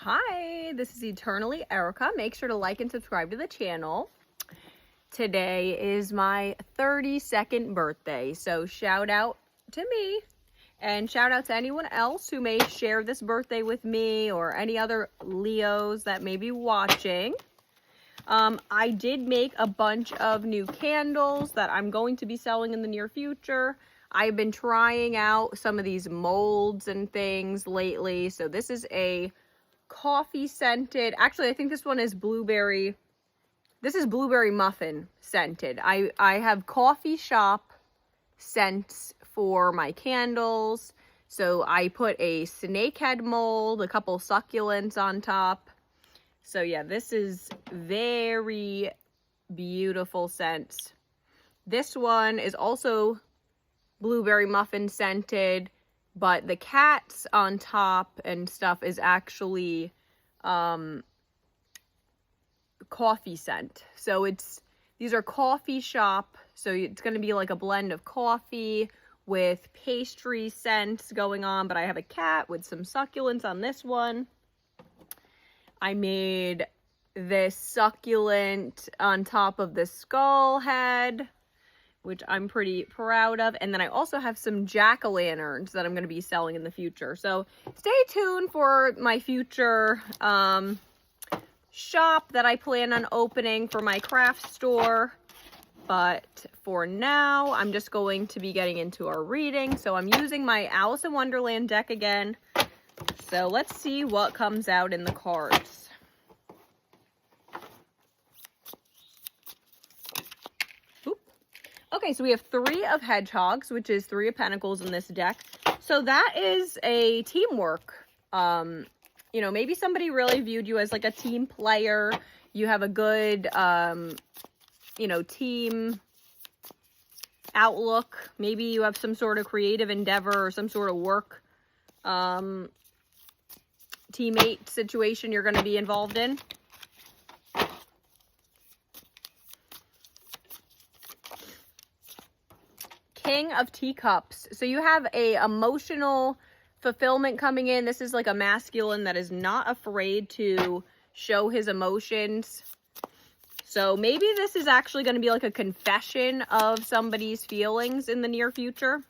Hi, this is Eternally Erica. Make sure to like and subscribe to the channel. Today is my 32nd birthday, so shout out to me and shout out to anyone else who may share this birthday with me or any other Leos that may be watching. I did make a bunch of new candles that I'm going to be selling in the near future. I've been trying out some of these molds and things lately, so this is a coffee scented. Actually, I think this one is blueberry. This is blueberry muffin scented. I have coffee shop scents for my candles. So I put a snakehead mold, a couple succulents on top. So yeah, this is very beautiful scents. This one is also blueberry muffin scented, but the cats on top and stuff is actually coffee scent. So these are coffee shop, so it's going to be like a blend of coffee with pastry scents going on, but I have a cat with some succulents on this one. I made this succulent on top of the skull head, which I'm pretty proud of. And then I also have some jack-o'-lanterns that I'm going to be selling in the future. So stay tuned for my future shop that I plan on opening for my craft store. But for now, I'm just going to be getting into our reading. So I'm using my Alice in Wonderland deck again. So let's see what comes out in the cards. Okay, so we have 3 of Hedgehogs, which is 3 of Pentacles in this deck. So that is a teamwork. You know, maybe somebody really viewed you as like a team player. You have a good, you know, team outlook. Maybe you have some sort of creative endeavor or some sort of work teammate situation you're going to be involved in. King of Teacups. So you have a emotional fulfillment coming in. This is like a masculine that is not afraid to show his emotions. So maybe this is actually going to be like a confession of somebody's feelings in the near future.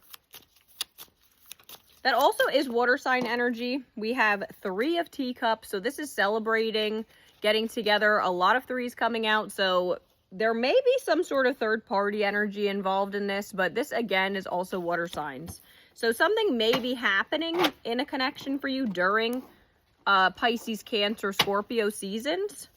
That also is water sign energy. We have 3 of Teacups. So this is celebrating, getting together. A lot of 3s coming out. So there may be some sort of third-party energy involved in this, but this, again, is also water signs. So something may be happening in a connection for you during Pisces, Cancer, Scorpio seasons.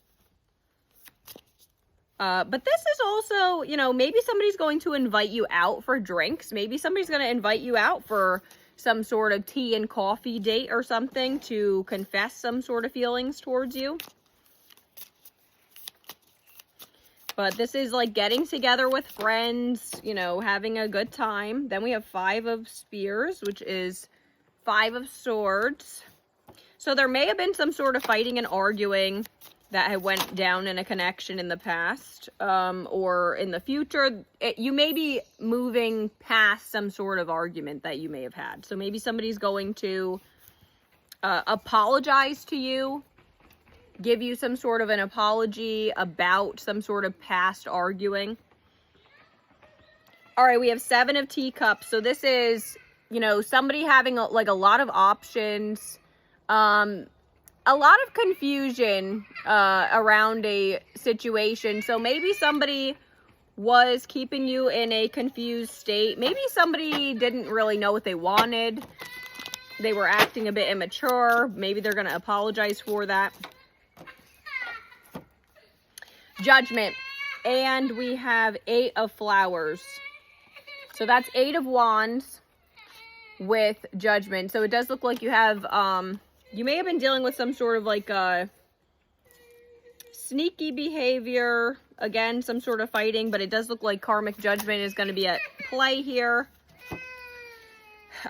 But this is also, you know, maybe somebody's going to invite you out for drinks. Maybe somebody's going to invite you out for some sort of tea and coffee date or something to confess some sort of feelings towards you. But this is like getting together with friends, you know, having a good time. Then we have 5 of Spears, which is 5 of Swords. So there may have been some sort of fighting and arguing that had went down in a connection in the past or in the future. You may be moving past some sort of argument that you may have had. So maybe somebody's going to apologize to you, give you some sort of an apology about some sort of past arguing. All right, we have 7 of Teacups. So this is, you know, somebody having like a lot of options, a lot of confusion around a situation. So maybe somebody was keeping you in a confused state. Maybe somebody didn't really know what they wanted. They were acting a bit immature. Maybe they're going to apologize for that. Judgment. And we have 8 of Flowers. So that's 8 of Wands with Judgment. So it does look like you have, you may have been dealing with some sort of like sneaky behavior. Again, some sort of fighting, but it does look like karmic judgment is going to be at play here.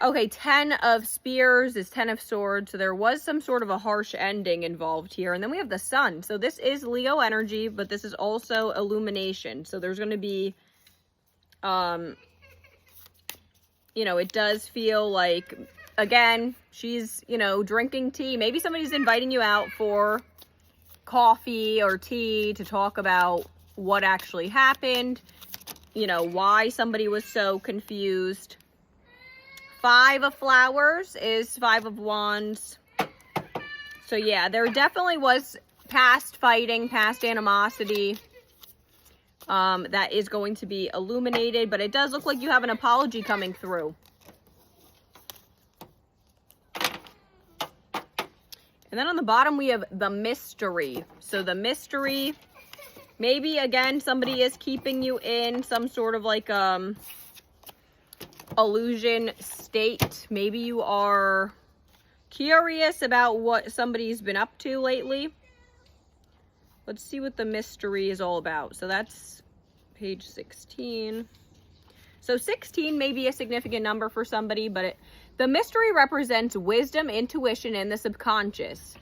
Okay, 10 of Spears is 10 of Swords. So there was some sort of a harsh ending involved here. And then we have the Sun. So this is Leo energy, but this is also illumination. So there's going to be, you know, it does feel like again, she's, drinking tea. Maybe somebody's inviting you out for coffee or tea to talk about what actually happened, why somebody was so confused. 5 of flowers is 5 of wands. So yeah, there definitely was past fighting, past animosity that is going to be illuminated, but it does look like you have an apology coming through. And then on the bottom, we have the mystery. So the mystery, maybe again, somebody is keeping you in some sort of like illusion state. Maybe you are curious about what somebody's been up to lately. Let's see what the mystery is all about. So that's page 16. So 16 may be a significant number for somebody, but the mystery represents wisdom, intuition, and the subconscious.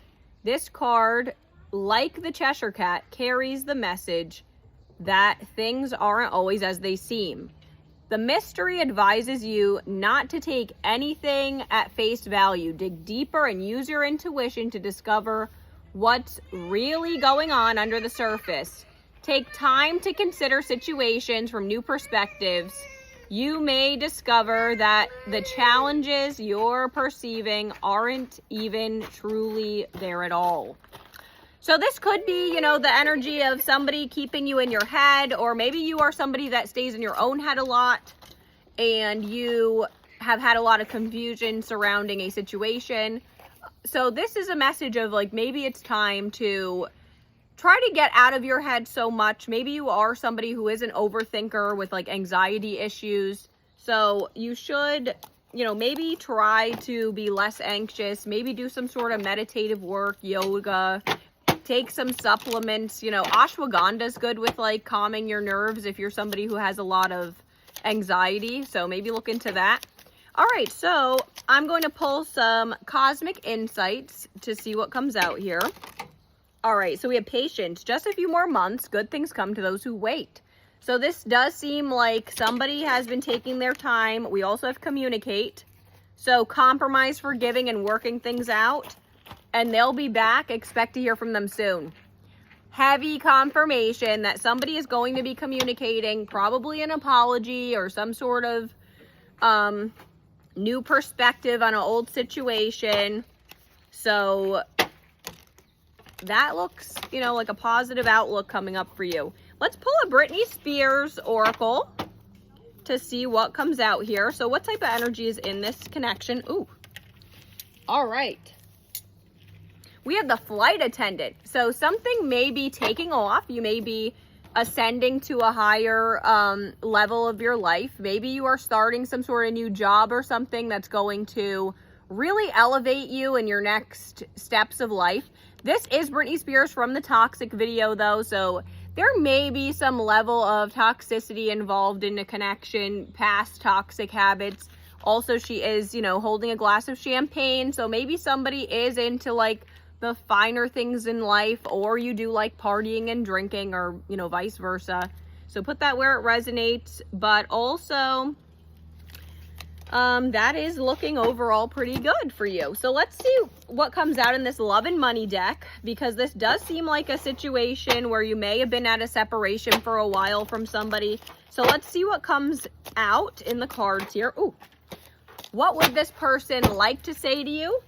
This card, like the Cheshire Cat, carries the message that things aren't always as they seem. The mystery advises you not to take anything at face value. Dig deeper and use your intuition to discover what's really going on under the surface. Take time to consider situations from new perspectives. You may discover that the challenges you're perceiving aren't even truly there at all. So this could be, the energy of somebody keeping you in your head, or maybe you are somebody that stays in your own head a lot and you have had a lot of confusion surrounding a situation. So this is a message of like, maybe it's time to try to get out of your head so much. Maybe you are somebody who is an overthinker with like anxiety issues. So you should, maybe try to be less anxious, maybe do some sort of meditative work, yoga, take some supplements. Ashwagandha is good with like calming your nerves if you're somebody who has a lot of anxiety. So maybe look into that. All right, so I'm going to pull some cosmic insights to see what comes out here. All right, so we have patience. Just a few more months. Good things come to those who wait. So this does seem like somebody has been taking their time. We also have communicate. So compromise, forgiving, and working things out. And they'll be back. Expect to hear from them soon. Heavy confirmation that somebody is going to be communicating, probably an apology or some sort of new perspective on an old situation. So that looks, like a positive outlook coming up for you. Let's pull a Britney Spears oracle to see what comes out here. So what type of energy is in this connection? Ooh. All right. We have the flight attendant. So something may be taking off. You may be ascending to a higher level of your life. Maybe you are starting some sort of new job or something that's going to really elevate you in your next steps of life. This is Britney Spears from the Toxic video though, so there may be some level of toxicity involved in the connection, past toxic habits. Also, she is, holding a glass of champagne, so maybe somebody is into like the finer things in life, or you do like partying and drinking, or, vice versa. So put that where it resonates, but also that is looking overall pretty good for you. So let's see what comes out in this love and money deck, because this does seem like a situation where you may have been at a separation for a while from somebody. So let's see what comes out in the cards here. Ooh, what would this person like to say to you?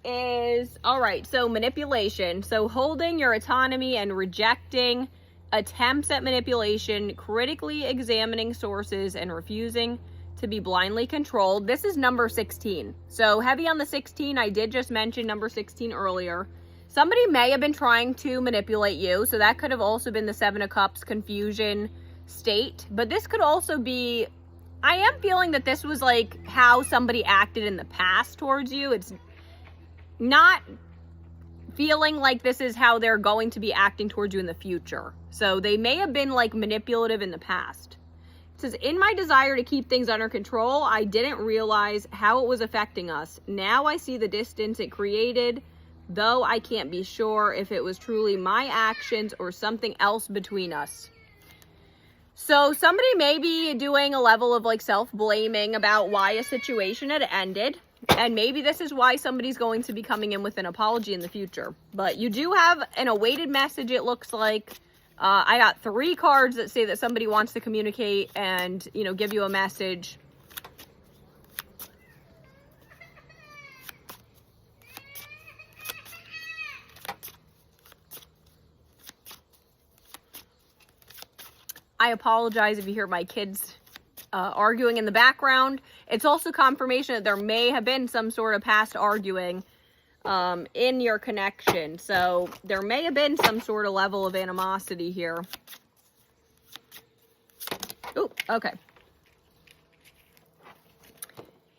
Is, all right, so manipulation. So holding your autonomy and rejecting attempts at manipulation, critically examining sources and refusing to be blindly controlled. This is number 16. So heavy on the 16. I did just mention number 16 earlier. Somebody may have been trying to manipulate you. So that could have also been the 7 of Cups confusion state. But this could also be, I am feeling that this was like how somebody acted in the past towards you. It's not feeling like this is how they're going to be acting towards you in the future. So they may have been like manipulative in the past. It says, in my desire to keep things under control, I didn't realize how it was affecting us. Now I see the distance it created, though I can't be sure if it was truly my actions or something else between us. So somebody may be doing a level of like self-blaming about why a situation had ended. And maybe this is why somebody's going to be coming in with an apology in the future. But you do have an awaited message, it looks like. I got 3 cards that say that somebody wants to communicate and, you know, give you a message. I apologize if you hear my kids arguing in the background. It's also confirmation that there may have been some sort of past arguing in your connection. So there may have been some sort of level of animosity here. Ooh, okay.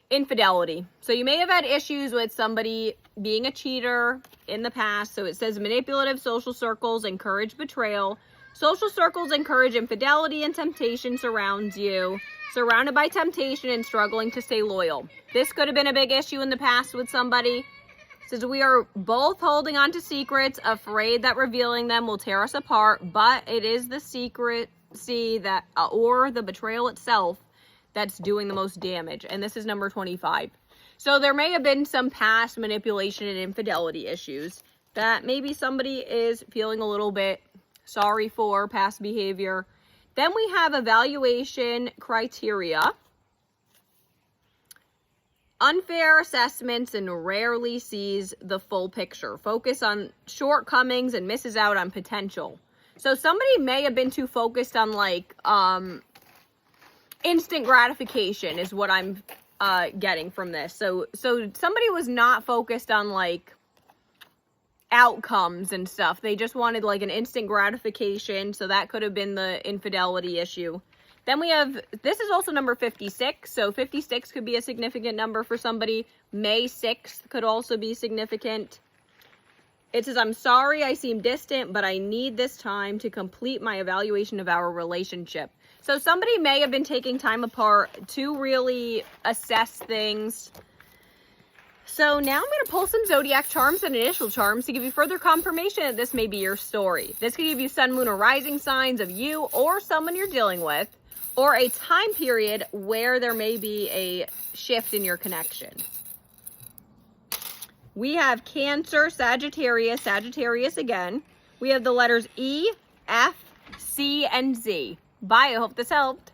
Infidelity. So you may have had issues with somebody being a cheater in the past. So it says manipulative social circles encourage betrayal. Social circles encourage infidelity and temptation surrounds you. Surrounded by temptation and struggling to stay loyal. This could have been a big issue in the past with somebody. It says we are both holding on to secrets, afraid that revealing them will tear us apart, but it is the secrecy that, or the betrayal itself, that's doing the most damage. And this is number 25. So there may have been some past manipulation and infidelity issues that maybe somebody is feeling a little bit sorry for, past behavior. Then we have evaluation criteria. Unfair assessments and rarely sees the full picture. Focus on shortcomings and misses out on potential. So somebody may have been too focused on like instant gratification is what I'm getting from this. So somebody was not focused on like outcomes and stuff. They just wanted like an instant gratification. So that could have been the infidelity issue. Then we have, this is also number 56. So 56 could be a significant number for somebody. May 6th could also be significant. It says, I'm sorry I seem distant, but I need this time to complete my evaluation of our relationship. So somebody may have been taking time apart to really assess things. So now I'm going to pull some zodiac charms and initial charms to give you further confirmation that this may be your story. This could give you sun, moon, or rising signs of you or someone you're dealing with, or a time period where there may be a shift in your connection. We have Cancer, Sagittarius again. We have the letters E, F, C, and Z. Bye, I hope this helped.